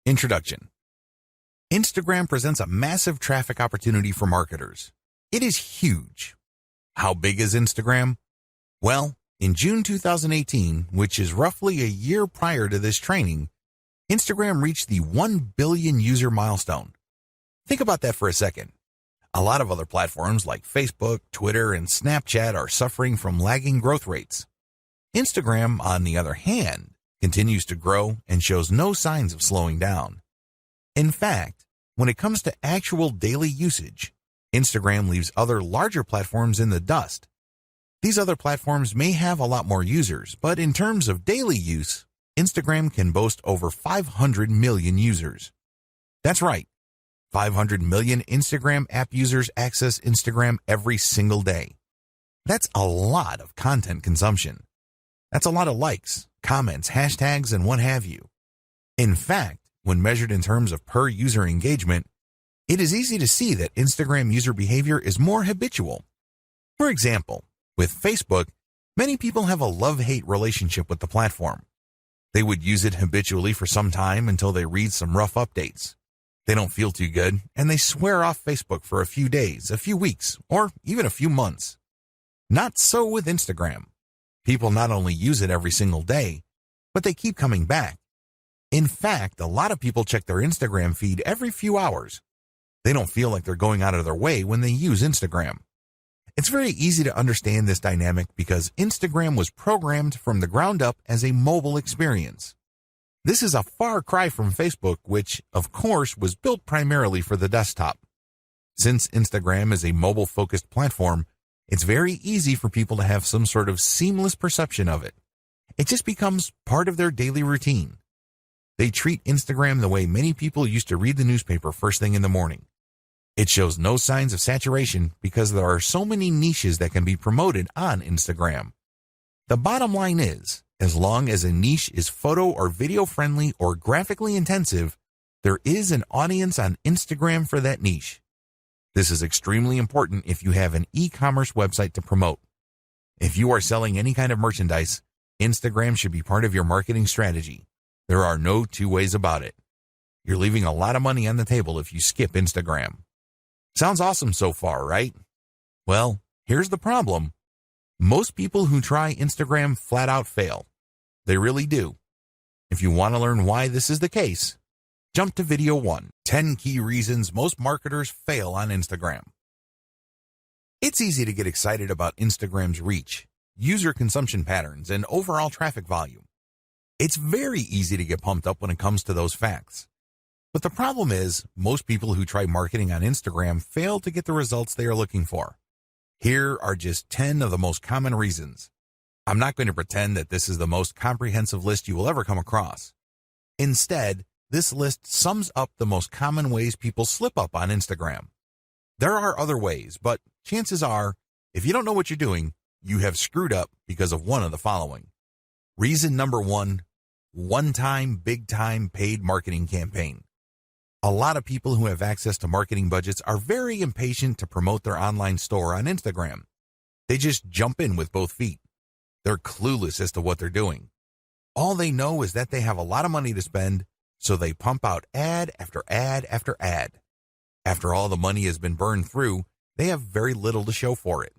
Introduction. Instagram presents a massive traffic opportunity for marketers. It is huge. How big is Instagram? Well, in June 2018, which is roughly a year prior to this training, Instagram reached the 1 billion user milestone. Think about that for a second. A lot of other platforms like Facebook, Twitter, and Snapchat are suffering from lagging growth rates. Instagram, on the other hand, continues to grow and shows no signs of slowing down. In fact, when it comes to actual daily usage, Instagram leaves other larger platforms in the dust. These other platforms may have a lot more users, but in terms of daily use, Instagram can boast over 500 million users. That's right, 500 million Instagram app users access Instagram every single day. That's a lot of content consumption. That's a lot of likes, comments, hashtags, and what have you. In fact, when measured in terms of per user engagement, it is easy to see that Instagram user behavior is more habitual. For example, with Facebook, many people have a love-hate relationship with the platform. They would use it habitually for some time until they read some rough updates. They don't feel too good, and they swear off Facebook for a few days, a few weeks, or even a few months. Not so with Instagram. People not only use it every single day, but they keep coming back. In fact, a lot of people check their Instagram feed every few hours. They don't feel like they're going out of their way when they use Instagram. It's very easy to understand this dynamic because Instagram was programmed from the ground up as a mobile experience. This is a far cry from Facebook, which, of course, was built primarily for the desktop. Since Instagram is a mobile-focused platform, it's very easy for people to have some sort of seamless perception of it. It just becomes part of their daily routine. They treat Instagram the way many people used to read the newspaper first thing in the morning. It shows no signs of saturation because there are so many niches that can be promoted on Instagram. The bottom line is, as long as a niche is photo or video friendly or graphically intensive, there is an audience on Instagram for that niche. This is extremely important if you have an e-commerce website to promote. If you are selling any kind of merchandise, Instagram should be part of your marketing strategy. There are no two ways about it. You're leaving a lot of money on the table if you skip Instagram. Sounds awesome so far, right? Well, here's the problem. Most people who try Instagram flat out fail. They really do. If you want to learn why this is the case, jump to video 1, 10 key reasons most marketers fail on Instagram. It's easy to get excited about Instagram's reach, user consumption patterns, and overall traffic volume. It's very easy to get pumped up when it comes to those facts. But the problem is, most people who try marketing on Instagram fail to get the results they are looking for. Here are just 10 of the most common reasons. I'm not going to pretend that this is the most comprehensive list you will ever come across. Instead, this list sums up the most common ways people slip up on Instagram. There are other ways, but chances are, if you don't know what you're doing, you have screwed up because of one of the following. Reason number 1, one-time, big-time paid marketing campaign. A lot of people who have access to marketing budgets are very impatient to promote their online store on Instagram. They just jump in with both feet. They're clueless as to what they're doing. All they know is that they have a lot of money to spend, so they pump out ad after ad after ad. After all the money has been burned through, they have very little to show for it.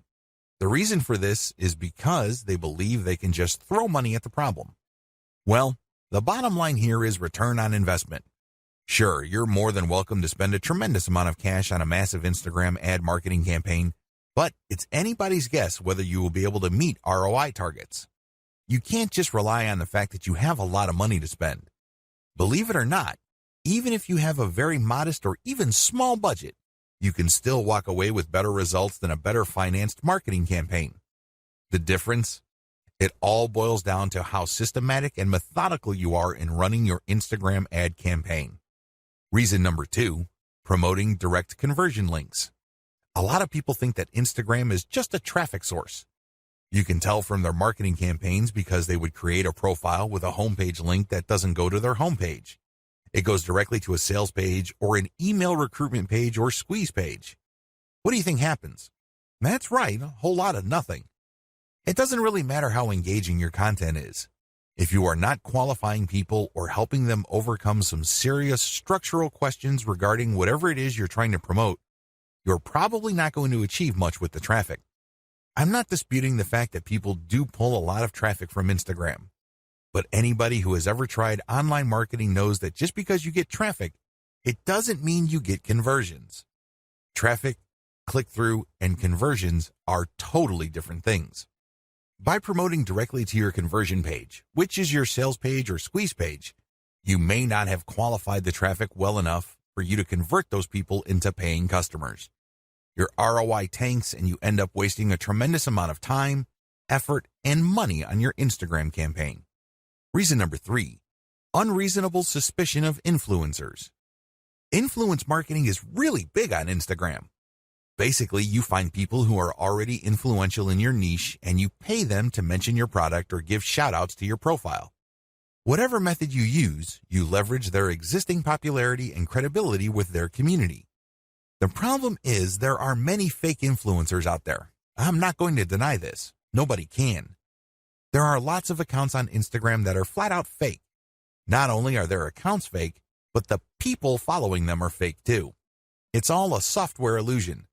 The reason for this is because they believe they can just throw money at the problem. Well, the bottom line here is return on investment. Sure, you're more than welcome to spend a tremendous amount of cash on a massive Instagram ad marketing campaign, but it's anybody's guess whether you will be able to meet ROI targets. You can't just rely on the fact that you have a lot of money to spend. Believe it or not, even if you have a very modest or even small budget, you can still walk away with better results than a better financed marketing campaign. The difference? It all boils down to how systematic and methodical you are in running your Instagram ad campaign. Reason number 2, promoting direct conversion links. A lot of people think that Instagram is just a traffic source. You can tell from their marketing campaigns because they would create a profile with a homepage link that doesn't go to their homepage. It goes directly to a sales page or an email recruitment page or squeeze page. What do you think happens? That's right, a whole lot of nothing. It doesn't really matter how engaging your content is. If you are not qualifying people or helping them overcome some serious structural questions regarding whatever it is you're trying to promote, you're probably not going to achieve much with the traffic. I'm not disputing the fact that people do pull a lot of traffic from Instagram, but anybody who has ever tried online marketing knows that just because you get traffic, it doesn't mean you get conversions. Traffic, click-through, and conversions are totally different things. By promoting directly to your conversion page, which is your sales page or squeeze page, you may not have qualified the traffic well enough for you to convert those people into paying customers. Your ROI tanks and you end up wasting a tremendous amount of time, effort, and money on your Instagram campaign. Reason number 3, unreasonable suspicion of influencers. Influence marketing is really big on Instagram. Basically, you find people who are already influential in your niche and you pay them to mention your product or give shout-outs to your profile. Whatever method you use, you leverage their existing popularity and credibility with their community. The problem is there are many fake influencers out there. I'm not going to deny this. Nobody can. There are lots of accounts on Instagram that are flat out fake. Not only are their accounts fake, but the people following them are fake too. It's all a software illusion.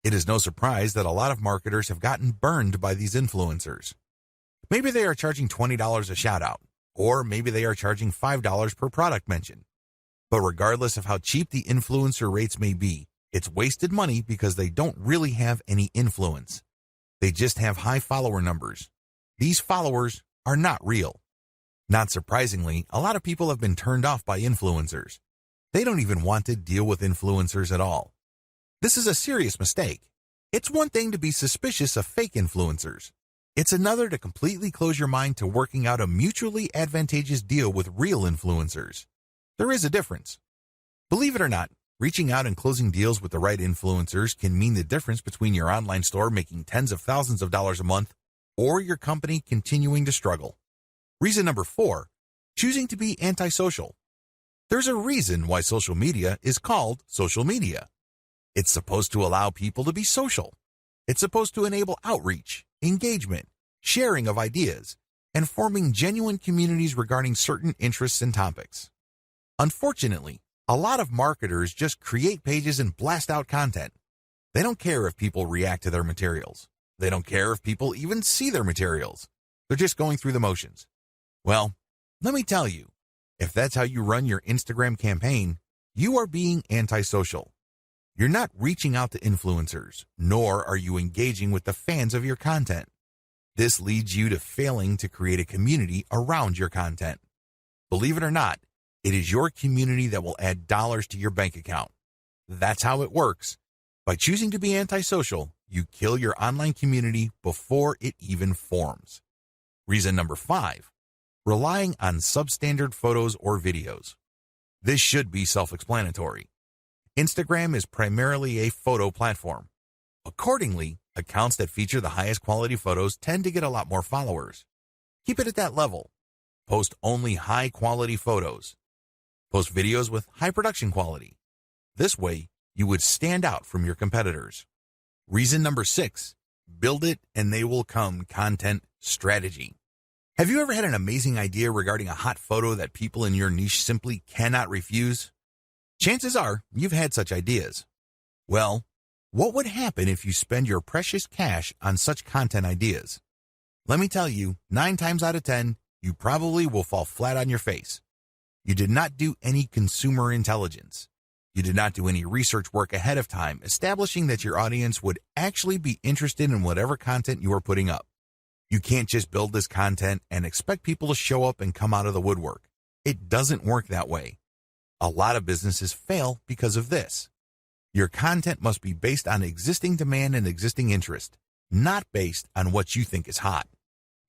It is no surprise that a lot of marketers have gotten burned by these influencers. Maybe they are charging $20 a shout out, or maybe they are charging $5 per product mention. But regardless of how cheap the influencer rates may be, it's wasted money because they don't really have any influence. They just have high follower numbers. These followers are not real. Not surprisingly, a lot of people have been turned off by influencers. They don't even want to deal with influencers at all. This is a serious mistake. It's one thing to be suspicious of fake influencers. It's another to completely close your mind to working out a mutually advantageous deal with real influencers. There is a difference. Believe it or not, reaching out and closing deals with the right influencers can mean the difference between your online store making tens of thousands of dollars a month or your company continuing to struggle. Reason number 4, choosing to be antisocial. There's a reason why social media is called social media. It's supposed to allow people to be social. It's supposed to enable outreach, engagement, sharing of ideas, and forming genuine communities regarding certain interests and topics. Unfortunately, a lot of marketers just create pages and blast out content. They don't care if people react to their materials. They don't care if people even see their materials. They're just going through the motions. Well, let me tell you, if that's how you run your Instagram campaign, you are being antisocial. You're not reaching out to influencers, nor are you engaging with the fans of your content. This leads you to failing to create a community around your content. Believe it or not, it is your community that will add dollars to your bank account. That's how it works. By choosing to be antisocial, you kill your online community before it even forms. Reason number 5, relying on substandard photos or videos. This should be self-explanatory. Instagram is primarily a photo platform. Accordingly, accounts that feature the highest quality photos tend to get a lot more followers. Keep it at that level. Post only high quality photos. Post videos with high production quality. This way, you would stand out from your competitors. Reason number 6, build it and they will come content strategy. Have you ever had an amazing idea regarding a hot photo that people in your niche simply cannot refuse? Chances are you've had such ideas. Well, what would happen if you spend your precious cash on such content ideas? Let me tell you, 9 times out of 10, you probably will fall flat on your face. You did not do any consumer intelligence. You did not do any research work ahead of time establishing that your audience would actually be interested in whatever content you are putting up. You can't just build this content and expect people to show up and come out of the woodwork. It doesn't work that way. A lot of businesses fail because of this. Your content must be based on existing demand and existing interest, not based on what you think is hot.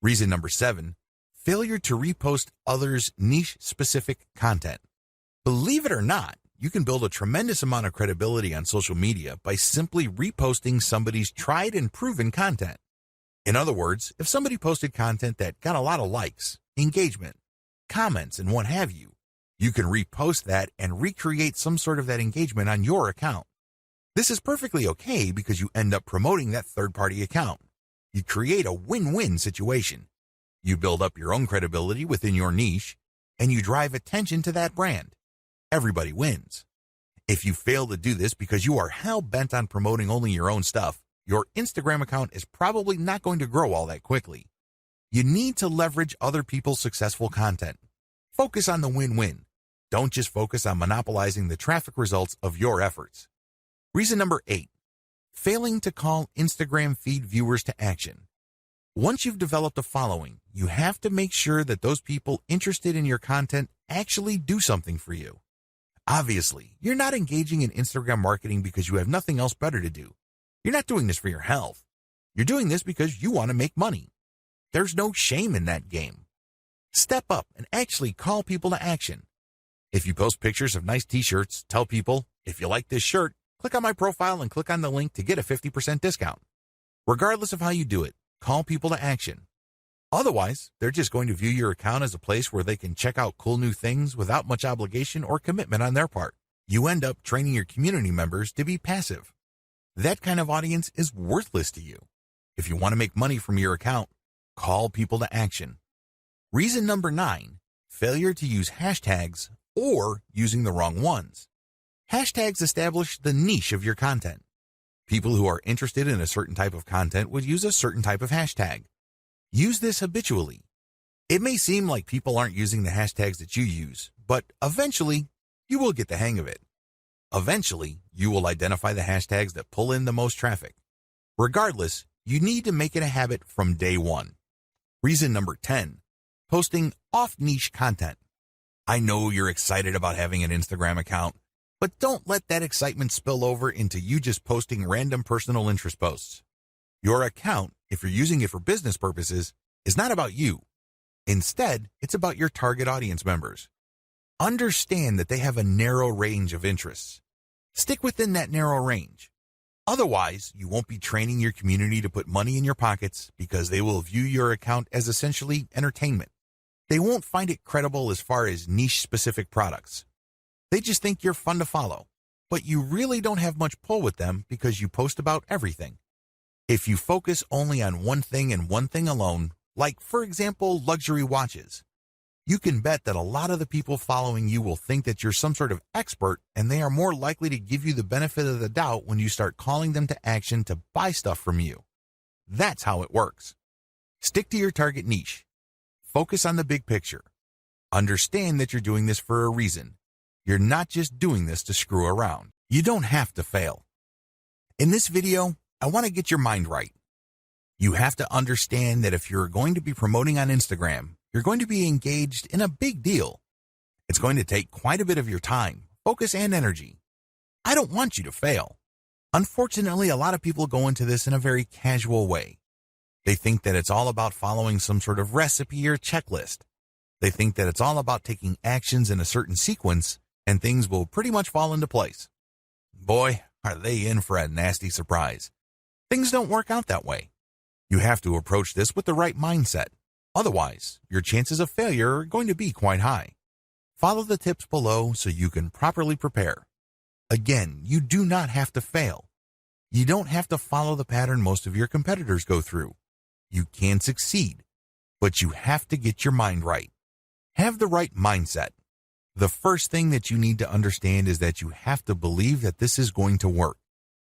Reason number 7, failure to repost others' niche-specific content. Believe it or not, you can build a tremendous amount of credibility on social media by simply reposting somebody's tried and proven content. In other words, if somebody posted content that got a lot of likes, engagement, comments, and what have you, you can repost that and recreate some sort of that engagement on your account. This is perfectly okay because you end up promoting that third-party account. You create a win-win situation. You build up your own credibility within your niche, and you drive attention to that brand. Everybody wins. If you fail to do this because you are hell-bent on promoting only your own stuff, your Instagram account is probably not going to grow all that quickly. You need to leverage other people's successful content. Focus on the win-win. Don't just focus on monopolizing the traffic results of your efforts. Reason number 8, failing to call Instagram feed viewers to action. Once you've developed a following, you have to make sure that those people interested in your content actually do something for you. Obviously, you're not engaging in Instagram marketing because you have nothing else better to do. You're not doing this for your health. You're doing this because you want to make money. There's no shame in that game. Step up and actually call people to action. If you post pictures of nice t-shirts, tell people, if you like this shirt, click on my profile and click on the link to get a 50% discount. Regardless of how you do it, call people to action. Otherwise, they're just going to view your account as a place where they can check out cool new things without much obligation or commitment on their part. You end up training your community members to be passive. That kind of audience is worthless to you. If you want to make money from your account, call people to action. Reason number 9, failure to use hashtags or using the wrong ones. Hashtags establish the niche of your content. People who are interested in a certain type of content would use a certain type of hashtag. Use this habitually. It may seem like people aren't using the hashtags that you use, but eventually, you will get the hang of it. Eventually, you will identify the hashtags that pull in the most traffic. Regardless, you need to make it a habit from day one. Reason number 10, posting off-niche content. I know you're excited about having an Instagram account, but don't let that excitement spill over into you just posting random personal interest posts. Your account, if you're using it for business purposes, is not about you. Instead, it's about your target audience members. Understand that they have a narrow range of interests. Stick within that narrow range. Otherwise, you won't be training your community to put money in your pockets because they will view your account as essentially entertainment. They won't find it credible as far as niche-specific products. They just think you're fun to follow, but you really don't have much pull with them because you post about everything. If you focus only on one thing and one thing alone, like, for example, luxury watches, you can bet that a lot of the people following you will think that you're some sort of expert, and they are more likely to give you the benefit of the doubt when you start calling them to action to buy stuff from you. That's how it works. Stick to your target niche. Focus on the big picture. Understand that you're doing this for a reason. You're not just doing this to screw around. You don't have to fail. In this video, I want to get your mind right. You have to understand that if you're going to be promoting on Instagram, you're going to be engaged in a big deal. It's going to take quite a bit of your time, focus, and energy. I don't want you to fail. Unfortunately, a lot of people go into this in a very casual way. They think that it's all about following some sort of recipe or checklist. They think that it's all about taking actions in a certain sequence and things will pretty much fall into place. Boy, are they in for a nasty surprise. Things don't work out that way. You have to approach this with the right mindset. Otherwise, your chances of failure are going to be quite high. Follow the tips below so you can properly prepare. Again, you do not have to fail. You don't have to follow the pattern most of your competitors go through. You can succeed, but you have to get your mind right. Have the right mindset. The first thing that you need to understand is that you have to believe that this is going to work.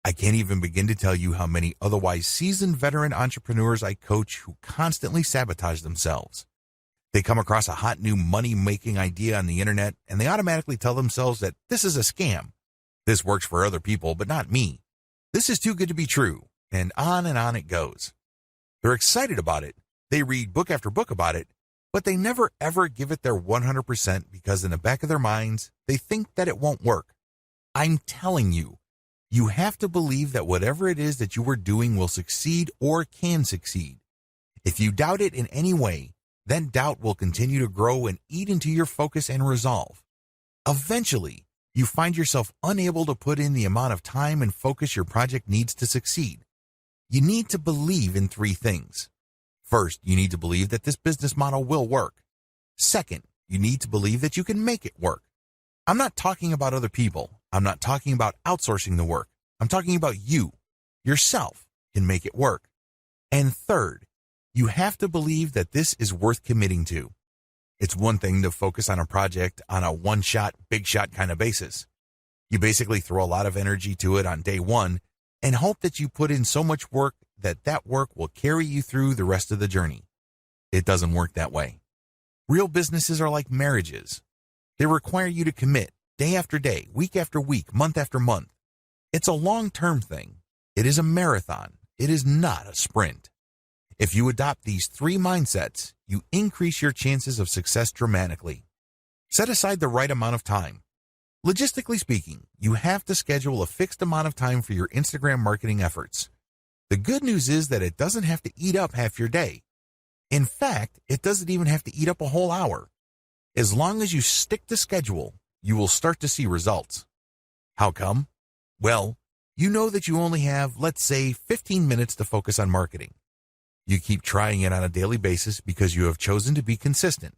I can't even begin to tell you how many otherwise seasoned veteran entrepreneurs I coach who constantly sabotage themselves. They come across a hot new money-making idea on the internet and they automatically tell themselves that this is a scam. This works for other people, but not me. This is too good to be true, and on it goes. They're excited about it. They read book after book about it, but they never ever give it their 100% because in the back of their minds, they think that it won't work. I'm telling you, you have to believe that whatever it is that you are doing will succeed or can succeed. If you doubt it in any way, then doubt will continue to grow and eat into your focus and resolve. Eventually, you find yourself unable to put in the amount of time and focus your project needs to succeed. You need to believe in 3 things. First, you need to believe that this business model will work. Second, you need to believe that you can make it work. I'm not talking about other people. I'm not talking about outsourcing the work. I'm talking about you, yourself, can make it work. And third, You have to believe that this is worth committing to. It's one thing to focus on a project on a one-shot, big-shot kind of basis. You basically throw a lot of energy to it on day one and hope that you put in so much work that that work will carry you through the rest of the journey. It doesn't work that way. Real businesses are like marriages. They require you to commit day after day, week after week, month after month. It's a long-term thing. It is a marathon. It is not a sprint. If you adopt these 3 mindsets, you increase your chances of success dramatically. Set aside the right amount of time. Logistically speaking, you have to schedule a fixed amount of time for your Instagram marketing efforts. The good news is that it doesn't have to eat up half your day. In fact, it doesn't even have to eat up a whole hour. As long as you stick to schedule, you will start to see results. How come? Well, you know that you only have, let's say, 15 minutes to focus on marketing. You keep trying it on a daily basis because you have chosen to be consistent.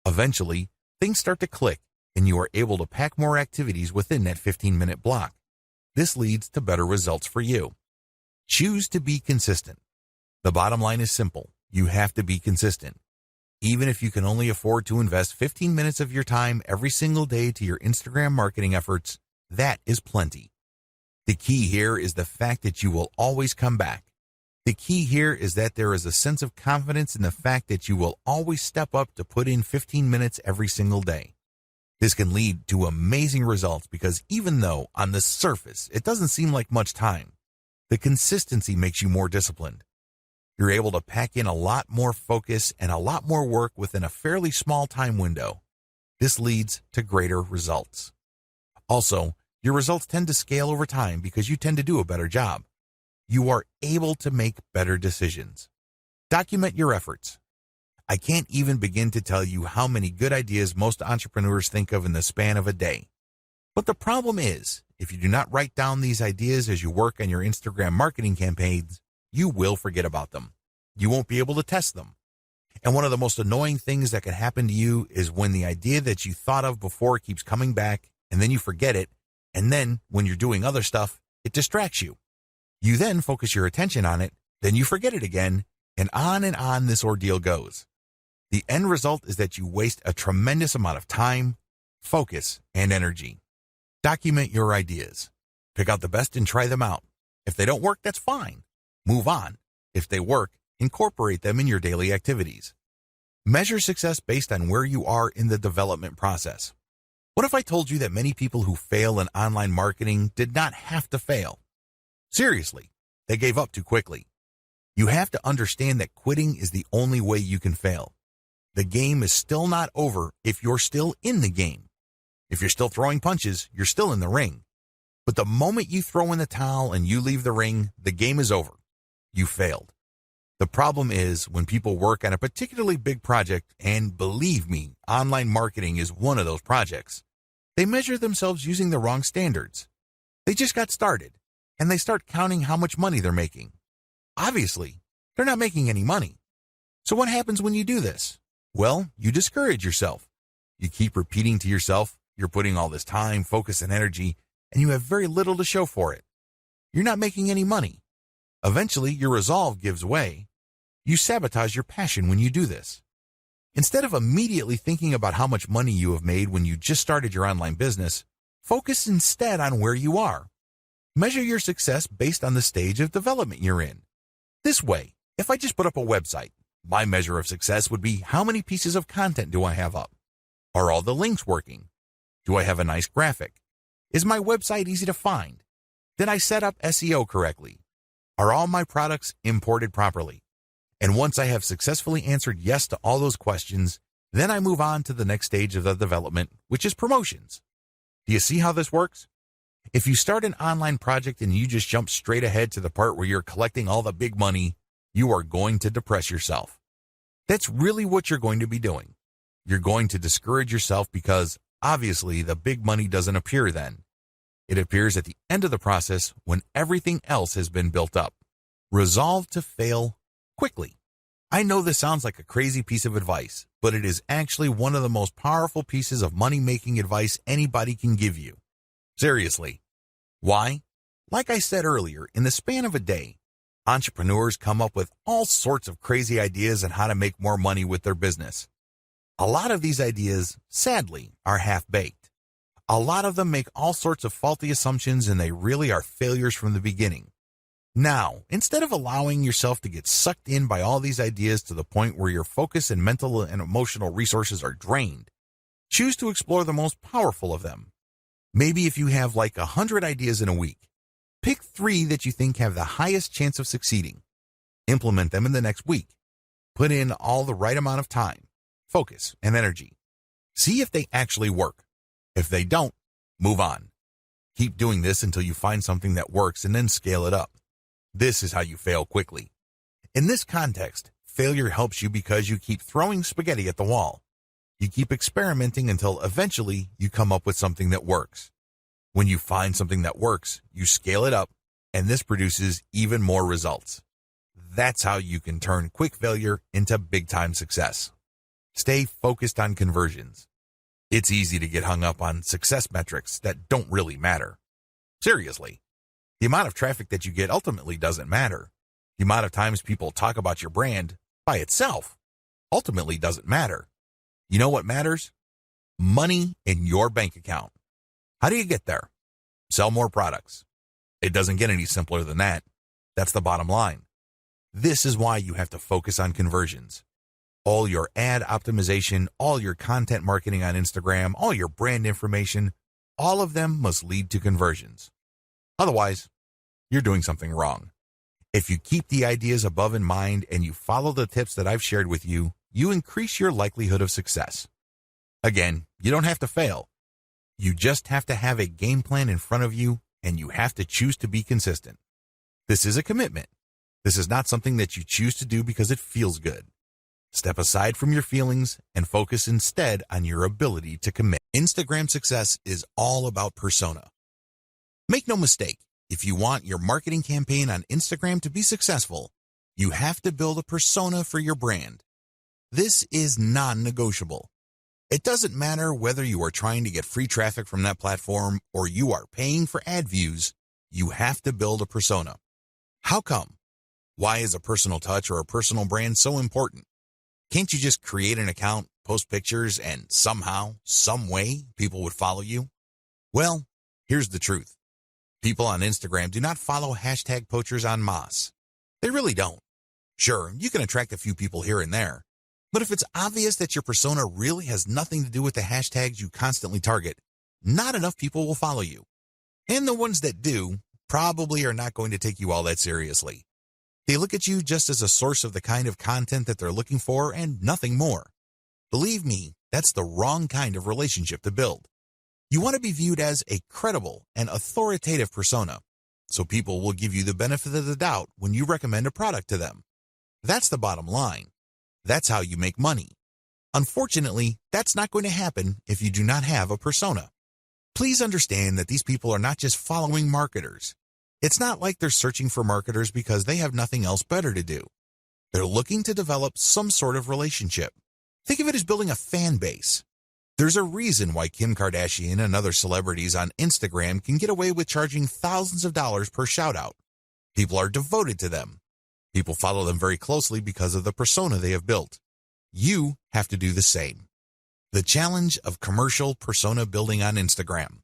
Eventually, things start to click and you are able to pack more activities within that 15-minute block. This leads to better results for you. Choose to be consistent. The bottom line is simple. You have to be consistent. Even if you can only afford to invest 15 minutes of your time every single day to your Instagram marketing efforts, that is plenty. The key here is the fact that you will always come back. The key here is that there is a sense of confidence in the fact that you will always step up to put in 15 minutes every single day. This can lead to amazing results because even though on the surface it doesn't seem like much time, the consistency makes you more disciplined. You're able to pack in a lot more focus and a lot more work within a fairly small time window. This leads to greater results. Also, your results tend to scale over time because you tend to do a better job. You are able to make better decisions. Document your efforts. I can't even begin to tell you how many good ideas most entrepreneurs think of in the span of a day. But the problem is, if you do not write down these ideas as you work on your Instagram marketing campaigns, you will forget about them. You won't be able to test them. And one of the most annoying things that can happen to you is when the idea that you thought of before keeps coming back, and then you forget it, and then when you're doing other stuff, it distracts you. You then focus your attention on it, then you forget it again, and on this ordeal goes. The end result is that you waste a tremendous amount of time, focus, and energy. Document your ideas. Pick out the best and try them out. If they don't work, that's fine. Move on. If they work, incorporate them in your daily activities. Measure success based on where you are in the development process. What if I told you that many people who fail in online marketing did not have to fail? Seriously, they gave up too quickly. You have to understand that quitting is the only way you can fail. The game is still not over if you're still in the game. If you're still throwing punches, you're still in the ring. But the moment you throw in the towel and you leave the ring, the game is over. You failed. The problem is when people work on a particularly big project, and believe me, online marketing is one of those projects, they measure themselves using the wrong standards. They just got started, and they start counting how much money they're making. Obviously, they're not making any money. So what happens when you do this? Well, you discourage yourself. You keep repeating to yourself, you're putting all this time, focus, and energy, and you have very little to show for it. You're not making any money. Eventually, your resolve gives way. You sabotage your passion when you do this. Instead of immediately thinking about how much money you have made when you just started your online business, focus instead on where you are. Measure your success based on the stage of development you're in. This way, if I just put up a website, my measure of success would be how many pieces of content do I have up? Are all the links working? Do I have a nice graphic? Is my website easy to find? Did I set up SEO correctly? Are all my products imported properly? And once I have successfully answered yes to all those questions, then I move on to the next stage of the development, which is promotions. Do you see how this works? If you start an online project and you just jump straight ahead to the part where you're collecting all the big money, you are going to depress yourself. That's really what you're going to be doing. You're going to discourage yourself because, obviously, the big money doesn't appear then. It appears at the end of the process when everything else has been built up. Resolve to fail quickly. I know this sounds like a crazy piece of advice, but it is actually one of the most powerful pieces of money-making advice anybody can give you. Seriously. Why? Like I said earlier, in the span of a day, Entrepreneurs come up with all sorts of crazy ideas on how to make more money with their business. A lot of these ideas, sadly, are half-baked. A lot of them make all sorts of faulty assumptions and they really are failures from the beginning. Now, instead of allowing yourself to get sucked in by all these ideas to the point where your focus and mental and emotional resources are drained, choose to explore the most powerful of them. Maybe if you have like 100 ideas in a week, pick 3 that you think have the highest chance of succeeding. Implement them in the next week. Put in all the right amount of time, focus, and energy. See if they actually work. If they don't, move on. Keep doing this until you find something that works and then scale it up. This is how you fail quickly. In this context, failure helps you because you keep throwing spaghetti at the wall. You keep experimenting until eventually you come up with something that works. When you find something that works, you scale it up, and this produces even more results. That's how you can turn quick failure into big-time success. Stay focused on conversions. It's easy to get hung up on success metrics that don't really matter. Seriously. The amount of traffic that you get ultimately doesn't matter. The amount of times people talk about your brand by itself ultimately doesn't matter. You know what matters? Money in your bank account. How do you get there? Sell more products. It doesn't get any simpler than that. That's the bottom line. This is why you have to focus on conversions. All your ad optimization, all your content marketing on Instagram, all your brand information, all of them must lead to conversions. Otherwise, you're doing something wrong. If you keep the ideas above in mind and you follow the tips that I've shared with you, you increase your likelihood of success. Again, you don't have to fail. You just have to have a game plan in front of you, and you have to choose to be consistent. This is a commitment. This is not something that you choose to do because it feels good. Step aside from your feelings and focus instead on your ability to commit. Instagram success is all about persona. Make no mistake, if you want your marketing campaign on Instagram to be successful, you have to build a persona for your brand. This is non-negotiable. It doesn't matter whether you are trying to get free traffic from that platform or you are paying for ad views, you have to build a persona. How come? Why is a personal touch or a personal brand so important? Can't you just create an account, post pictures, and somehow, some way, people would follow you? Well, here's the truth. People on Instagram do not follow hashtag poachers en masse. They really don't. Sure, you can attract a few people here and there, but if it's obvious that your persona really has nothing to do with the hashtags you constantly target, not enough people will follow you. And the ones that do probably are not going to take you all that seriously. They look at you just as a source of the kind of content that they're looking for and nothing more. Believe me, that's the wrong kind of relationship to build. You want to be viewed as a credible and authoritative persona, so people will give you the benefit of the doubt when you recommend a product to them. That's the bottom line. That's how you make money. Unfortunately, that's not going to happen if you do not have a persona. Please understand that these people are not just following marketers. It's not like they're searching for marketers because they have nothing else better to do. They're looking to develop some sort of relationship. Think of it as building a fan base. There's a reason why Kim Kardashian and other celebrities on Instagram can get away with charging thousands of dollars per shout-out. People are devoted to them. People follow them very closely because of the persona they have built. You have to do the same. The challenge of commercial persona building on Instagram.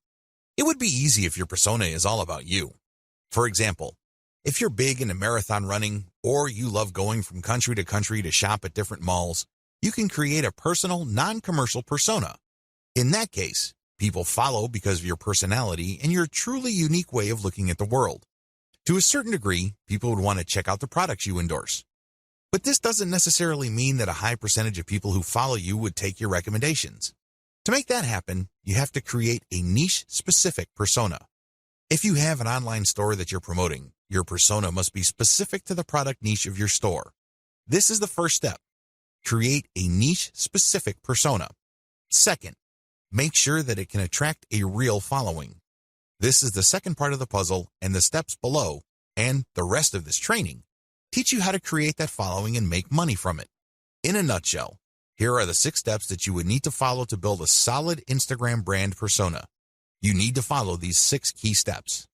It would be easy if your persona is all about you. For example, if you're big into marathon running or you love going from country to country to shop at different malls, you can create a personal, non-commercial persona. In that case, people follow because of your personality and your truly unique way of looking at the world. To a certain degree, people would want to check out the products you endorse. But this doesn't necessarily mean that a high percentage of people who follow you would take your recommendations. To make that happen, you have to create a niche-specific persona. If you have an online store that you're promoting, your persona must be specific to the product niche of your store. This is the first step. Create a niche-specific persona. Second, make sure that it can attract a real following. This is the second part of the puzzle, and the steps below, and the rest of this training, teach you how to create that following and make money from it. In a nutshell, here are the 6 steps that you would need to follow to build a solid Instagram brand persona. You need to follow these 6 key steps.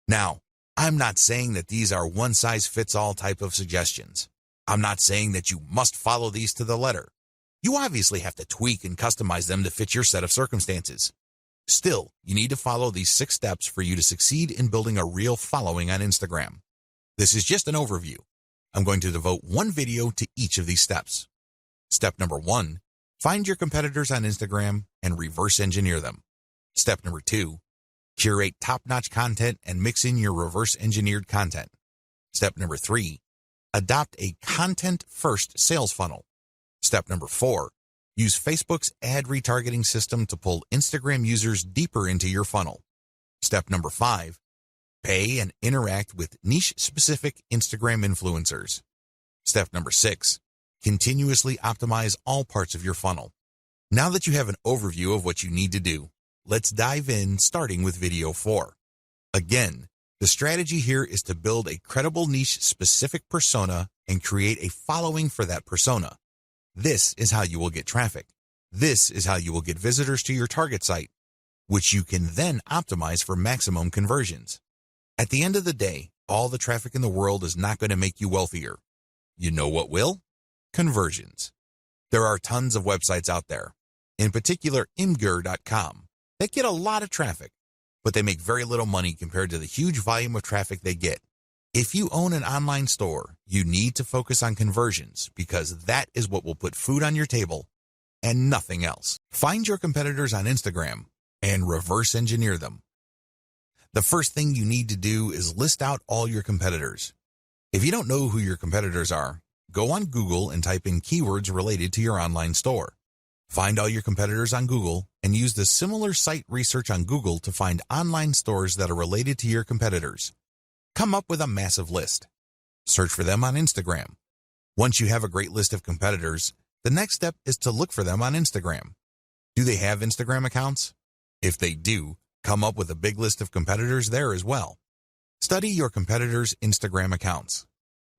Now, I'm not saying that these are one-size-fits-all type of suggestions. I'm not saying that you must follow these to the letter. You obviously have to tweak and customize them to fit your set of circumstances. Still, you need to follow these 6 steps for you to succeed in building a real following on Instagram. This is just an overview. I'm going to devote one video to each of these steps. Step number 1, find your competitors on Instagram and reverse engineer them. Step number 2, curate top-notch content and mix in your reverse engineered content. Step number 3, adopt a content-first sales funnel. Step number 4, use Facebook's ad retargeting system to pull Instagram users deeper into your funnel. Step number 5, pay and interact with niche-specific Instagram influencers. Step number 6, continuously optimize all parts of your funnel. Now that you have an overview of what you need to do, let's dive in, starting with video 4. Again, the strategy here is to build a credible niche-specific persona and create a following for that persona. This is how you will get traffic. This is how you will get visitors to your target site, which you can then optimize for maximum conversions. At the end of the day, all the traffic in the world is not going to make you wealthier. You know what will? Conversions. There are tons of websites out there, in particular Imgur.com, that get a lot of traffic, but they make very little money compared to the huge volume of traffic they get. If you own an online store, you need to focus on conversions because that is what will put food on your table and nothing else. Find your competitors on Instagram and reverse engineer them. The first thing you need to do is list out all your competitors. If you don't know who your competitors are, go on Google and type in keywords related to your online store. Find all your competitors on Google and use the similar site research on Google to find online stores that are related to your competitors. Come up with a massive list. Search for them on Instagram. Once you have a great list of competitors, the next step is to look for them on Instagram. Do they have Instagram accounts? If they do, come up with a big list of competitors there as well. Study your competitors' Instagram accounts.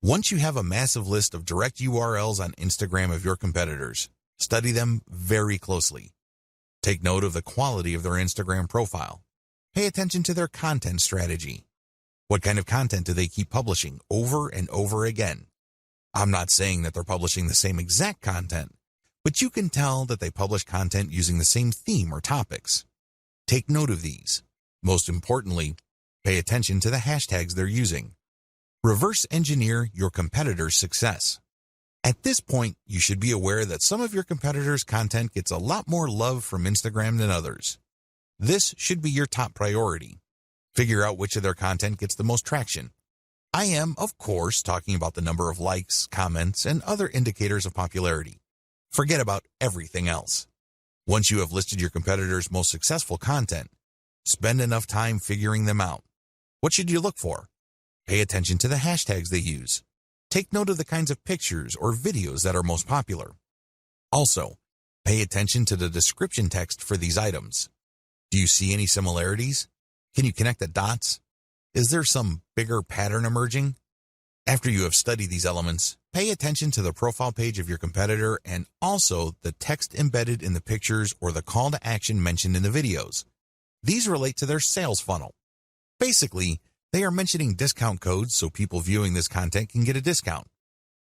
Once you have a massive list of direct URLs on Instagram of your competitors, study them very closely. Take note of the quality of their Instagram profile. Pay attention to their content strategy. What kind of content do they keep publishing over and over again? I'm not saying that they're publishing the same exact content, but you can tell that they publish content using the same theme or topics. Take note of these. Most importantly, pay attention to the hashtags they're using. Reverse engineer your competitors' success. At this point, you should be aware that some of your competitors' content gets a lot more love from Instagram than others. This should be your top priority. Figure out which of their content gets the most traction. I am, of course, talking about the number of likes, comments, and other indicators of popularity. Forget about everything else. Once you have listed your competitors' most successful content, spend enough time figuring them out. What should you look for? Pay attention to the hashtags they use. Take note of the kinds of pictures or videos that are most popular. Also, pay attention to the description text for these items. Do you see any similarities? Can you connect the dots? Is there some bigger pattern emerging? After you have studied these elements, pay attention to the profile page of your competitor and also the text embedded in the pictures or the call to action mentioned in the videos. These relate to their sales funnel. Basically, they are mentioning discount codes so people viewing this content can get a discount.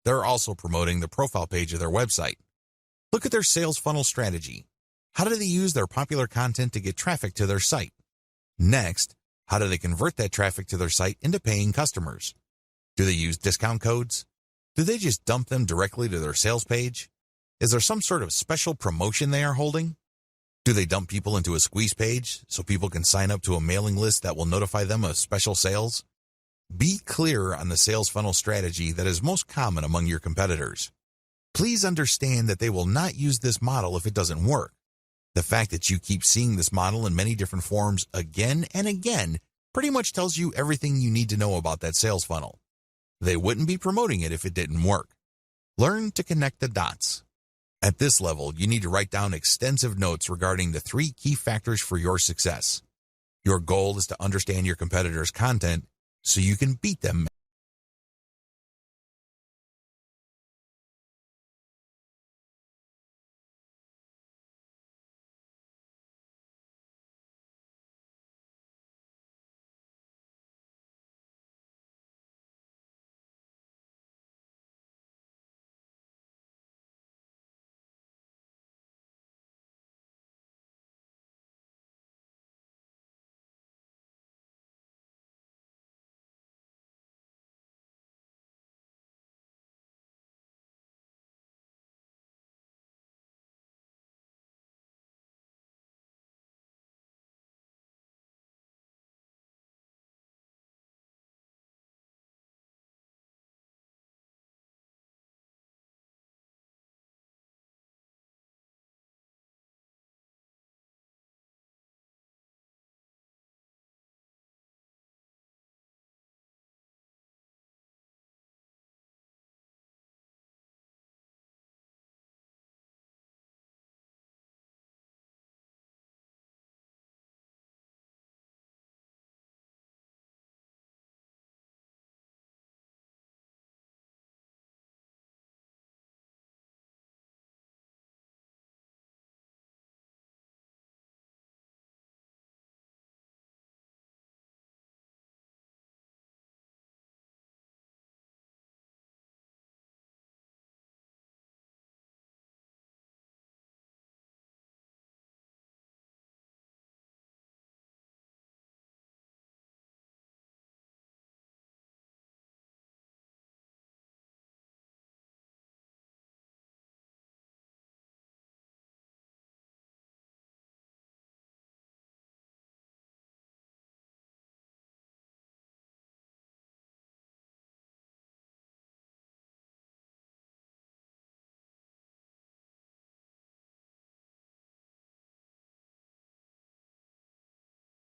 They're also promoting the profile page of their website. Look at their sales funnel strategy. How do they use their popular content to get traffic to their site? Next, how do they convert that traffic to their site into paying customers? Do they use discount codes? Do they just dump them directly to their sales page? Is there some sort of special promotion they are holding? Do they dump people into a squeeze page so people can sign up to a mailing list that will notify them of special sales? Be clear on the sales funnel strategy that is most common among your competitors. Please understand that they will not use this model if it doesn't work. The fact that you keep seeing this model in many different forms again and again pretty much tells you everything you need to know about that sales funnel. They wouldn't be promoting it if it didn't work. Learn to connect the dots. At this level, you need to write down extensive notes regarding the 3 key factors for your success. Your goal is to understand your competitors' content so you can beat them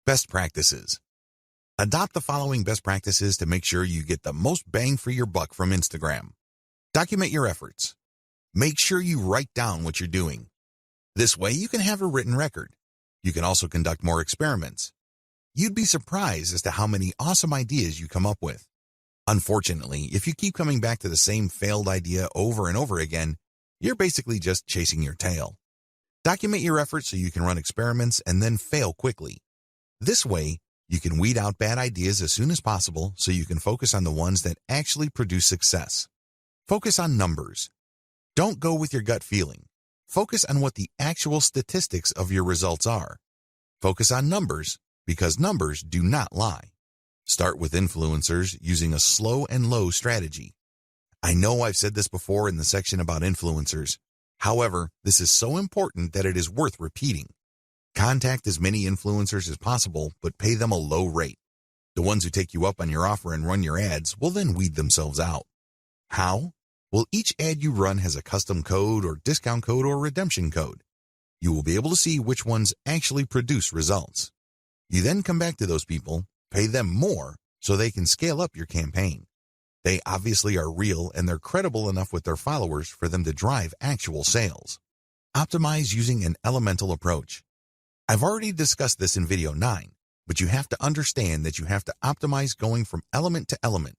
Best practices. Adopt the following best practices to make sure you get the most bang for your buck from Instagram. Document your efforts. Make sure you write down what you're doing. This way you can have a written record. You can also conduct more experiments. You'd be surprised as to how many awesome ideas you come up with. Unfortunately, if you keep coming back to the same failed idea over and over again, you're basically just chasing your tail. Document your efforts so you can run experiments and then fail quickly. This way, you can weed out bad ideas as soon as possible so you can focus on the ones that actually produce success. Focus on numbers. Don't go with your gut feeling. Focus on what the actual statistics of your results are. Focus on numbers because numbers do not lie. Start with influencers using a slow and low strategy. I know I've said this before in the section about influencers. However, this is so important that it is worth repeating. Contact as many influencers as possible, but pay them a low rate. The ones who take you up on your offer and run your ads will then weed themselves out. How? Well, each ad you run has a custom code or discount code or redemption code. You will be able to see which ones actually produce results. You then come back to those people, pay them more so they can scale up your campaign. They obviously are real and they're credible enough with their followers for them to drive actual sales. Optimize using an elemental approach. I've already discussed this in video 9, but you have to understand that you have to optimize going from element to element.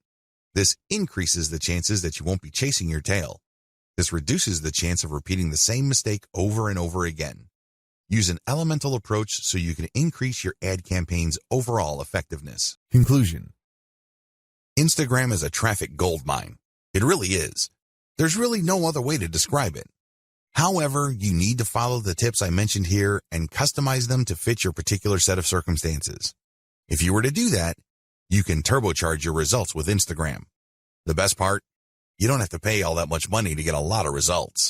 This increases the chances that you won't be chasing your tail. This reduces the chance of repeating the same mistake over and over again. Use an elemental approach so you can increase your ad campaign's overall effectiveness. Conclusion. Instagram is a traffic goldmine. It really is. There's really no other way to describe it. However, you need to follow the tips I mentioned here and customize them to fit your particular set of circumstances. If you were to do that, you can turbocharge your results with Instagram. The best part? You don't have to pay all that much money to get a lot of results.